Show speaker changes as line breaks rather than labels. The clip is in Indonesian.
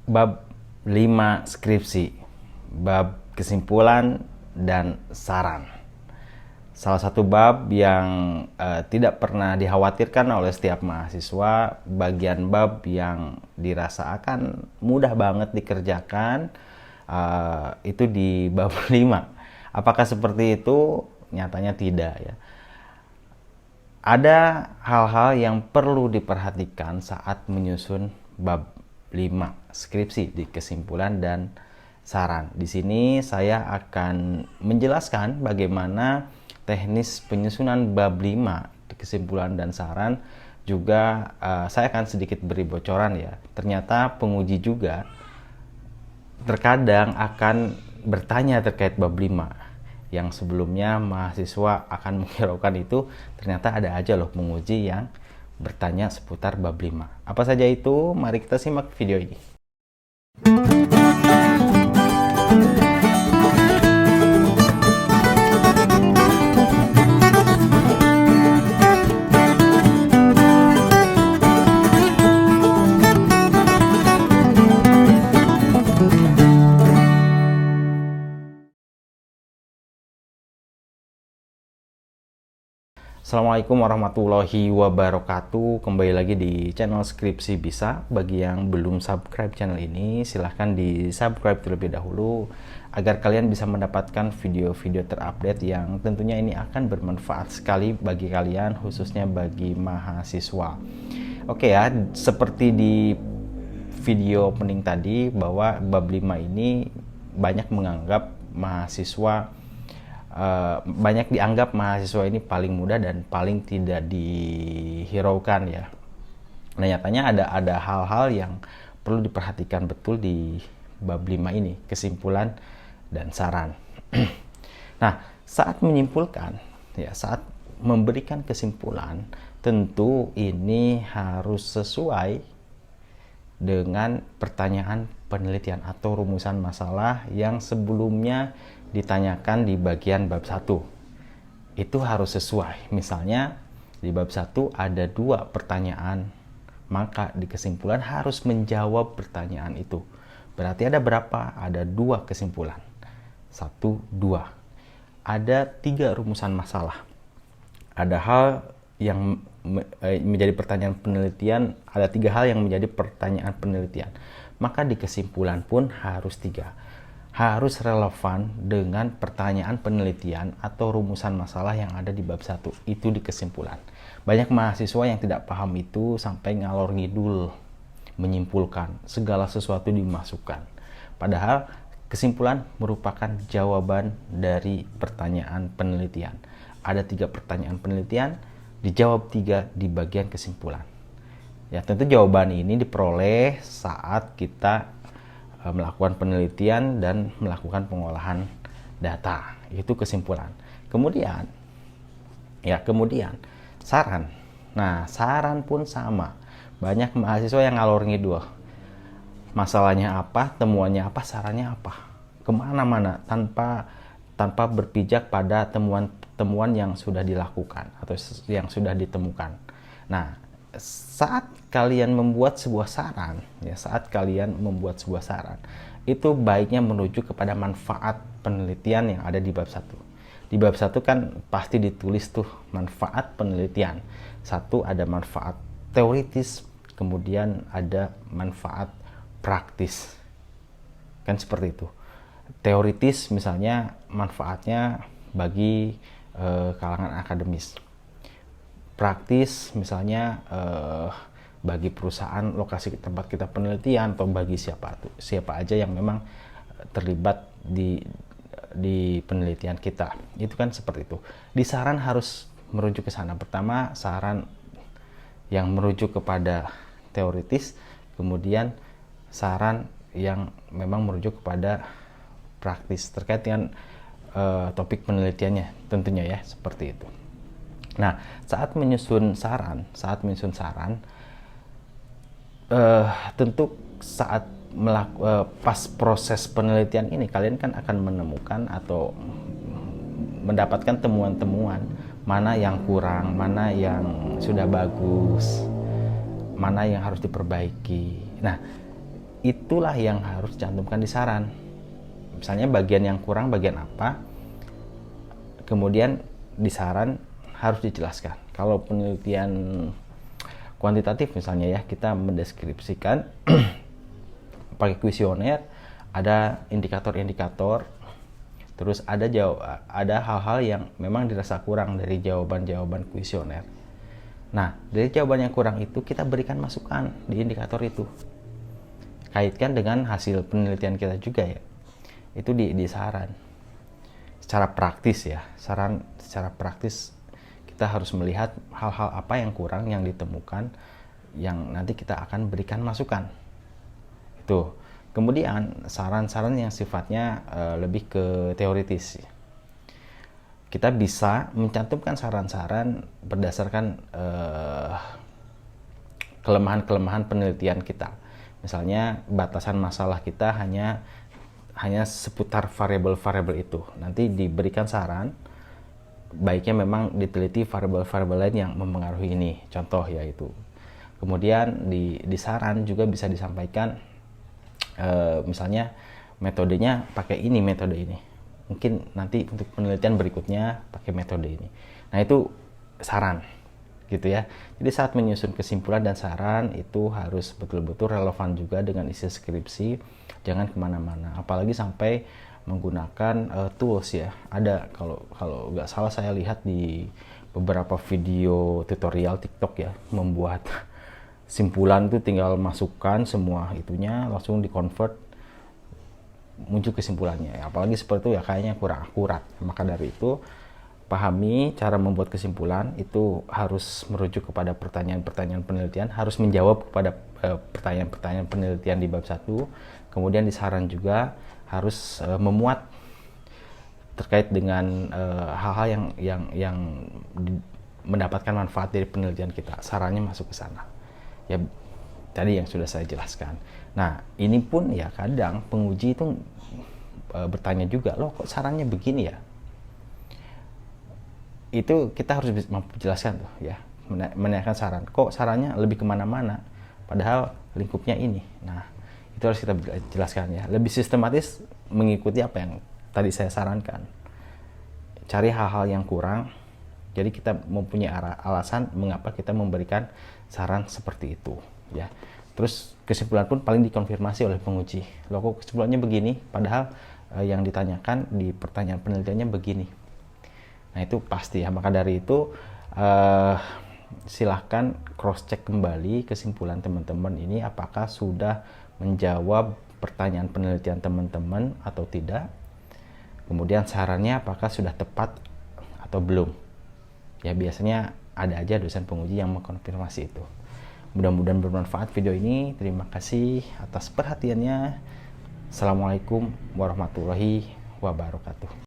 Bab 5 skripsi, bab kesimpulan dan saran. Salah satu bab yang tidak pernah dikhawatirkan oleh setiap mahasiswa, bagian bab yang dirasa akan mudah banget dikerjakan, itu di bab 5. Apakah seperti itu? Nyatanya tidak ya. Ada hal-hal yang perlu diperhatikan saat menyusun bab 5 skripsi di kesimpulan dan saran. Di sini saya akan menjelaskan bagaimana teknis penyusunan bab 5 di kesimpulan dan saran. Juga saya akan sedikit beri bocoran ya. Ternyata penguji juga terkadang akan bertanya terkait bab 5 yang sebelumnya mahasiswa akan menghiraukan itu. Ternyata ada aja loh penguji yang bertanya seputar bab 5. Apa saja itu? Mari kita simak video ini. Assalamualaikum warahmatullahi wabarakatuh. Kembali lagi di channel Skripsi Bisa. Bagi yang belum subscribe channel ini, silahkan di subscribe terlebih dahulu agar kalian bisa mendapatkan video-video terupdate yang tentunya ini akan bermanfaat sekali bagi kalian, khususnya bagi mahasiswa. Oke ya, seperti di video opening tadi, bahwa bab 5 ini banyak dianggap mahasiswa ini paling mudah dan paling tidak dihiraukan ya. Nah, nyatanya ada hal-hal yang perlu diperhatikan betul di bab 5 ini, kesimpulan dan saran. Nah, saat menyimpulkan ya, saat memberikan kesimpulan, tentu ini harus sesuai dengan pertanyaan penelitian atau rumusan masalah yang sebelumnya ditanyakan di bagian bab 1. Itu harus sesuai. Misalnya di bab 1 ada 2 pertanyaan, maka di kesimpulan harus menjawab pertanyaan itu. Berarti ada berapa? Ada 2 kesimpulan. 1, 2. Ada 3 rumusan masalah. Ada hal yang menjadi pertanyaan penelitian, ada 3 hal yang menjadi pertanyaan penelitian. Maka di kesimpulan pun harus 3. Harus relevan dengan pertanyaan penelitian atau rumusan masalah yang ada di bab 1. Itu di kesimpulan. Banyak mahasiswa yang tidak paham itu sampai ngalor ngidul menyimpulkan, segala sesuatu dimasukkan. Padahal kesimpulan merupakan jawaban dari pertanyaan penelitian. Ada 3 pertanyaan penelitian, dijawab 3 di bagian kesimpulan. Ya, tentu jawaban ini diperoleh saat kita melakukan penelitian dan melakukan pengolahan data. Itu kesimpulan. Kemudian saran. Nah, saran pun sama. Banyak mahasiswa yang ngalor ngidul. Masalahnya apa, temuannya apa, sarannya apa. Kemana-mana tanpa berpijak pada temuan yang sudah dilakukan atau yang sudah ditemukan. Nah, saat kalian membuat sebuah saran, itu baiknya menuju kepada manfaat penelitian yang ada di bab 1. Di bab 1 kan pasti ditulis tuh manfaat penelitian. 1 ada manfaat teoritis, kemudian ada manfaat praktis. Kan seperti itu. Teoritis misalnya manfaatnya bagi kalangan akademis. Praktis misalnya bagi perusahaan lokasi tempat kita penelitian, atau bagi siapa aja yang memang terlibat di penelitian kita. Itu kan seperti itu. Di saran harus merujuk ke sana. Pertama, saran yang merujuk kepada teoritis, kemudian saran yang memang merujuk kepada praktis terkait dengan topik penelitiannya tentunya ya, seperti itu. Nah, saat menyusun saran, tentu saat pas proses penelitian ini, kalian kan akan menemukan atau mendapatkan temuan-temuan mana yang kurang, mana yang sudah bagus, mana yang harus diperbaiki. Nah, itulah yang harus dicantumkan di saran. Misalnya bagian yang kurang bagian apa, kemudian di saran harus dijelaskan. Kalau penelitian kuantitatif misalnya ya, kita mendeskripsikan pakai kuesioner, ada indikator-indikator, terus ada hal-hal yang memang dirasa kurang dari jawaban-jawaban kuesioner. Nah, dari jawaban yang kurang itu kita berikan masukan di indikator itu. Kaitkan dengan hasil penelitian kita juga ya. Itu di saran. Secara praktis ya, secara praktis kita harus melihat hal-hal apa yang kurang yang ditemukan yang nanti kita akan berikan masukan. Itu. Kemudian saran-saran yang sifatnya lebih ke teoritis. Kita bisa mencantumkan saran-saran berdasarkan kelemahan-kelemahan penelitian kita. Misalnya batasan masalah kita hanya seputar variabel-variabel itu. Nanti diberikan saran, baiknya memang diteliti variabel-variabel lain yang mempengaruhi ini. Contoh yaitu. Kemudian di saran juga bisa disampaikan misalnya metodenya pakai ini, metode ini. Mungkin nanti untuk penelitian berikutnya pakai metode ini. Nah, itu saran gitu ya. Jadi saat menyusun kesimpulan dan saran itu harus betul-betul relevan juga dengan isi skripsi. Jangan kemana-mana. Apalagi sampai menggunakan tools ya. Ada kalau nggak salah saya lihat di beberapa video tutorial TikTok ya, membuat simpulan tuh tinggal masukkan semua itunya langsung di-convert muncul kesimpulannya ya. Apalagi seperti itu ya kayaknya kurang akurat. Maka dari itu pahami cara membuat kesimpulan itu harus merujuk kepada pertanyaan-pertanyaan penelitian, harus menjawab kepada pertanyaan-pertanyaan penelitian di bab 1. Kemudian di saran juga harus memuat terkait dengan hal-hal yang mendapatkan manfaat dari penelitian kita. Sarannya masuk ke sana. Ya tadi yang sudah saya jelaskan. Nah, ini pun ya kadang penguji itu bertanya juga, loh kok sarannya begini ya? Itu kita harus mampu jelaskan tuh ya, menanyakan saran. Kok sarannya lebih kemana-mana? Padahal lingkupnya ini. Nah, itu harus kita jelaskan ya. Lebih sistematis mengikuti apa yang tadi saya sarankan. Cari hal-hal yang kurang. Jadi kita mempunyai alasan mengapa kita memberikan saran seperti itu ya. Terus kesimpulan pun paling dikonfirmasi oleh penguji. Loh kok kesimpulannya begini, padahal yang ditanyakan di pertanyaan penelitiannya begini. Nah, itu pasti ya. Maka dari itu silahkan cross check kembali kesimpulan teman-teman ini apakah sudah menjawab pertanyaan penelitian teman-teman atau tidak. Kemudian sarannya apakah sudah tepat atau belum. Ya biasanya ada aja dosen penguji yang mengkonfirmasi itu. Mudah-mudahan bermanfaat video ini. Terima kasih atas perhatiannya. Assalamualaikum warahmatullahi wabarakatuh.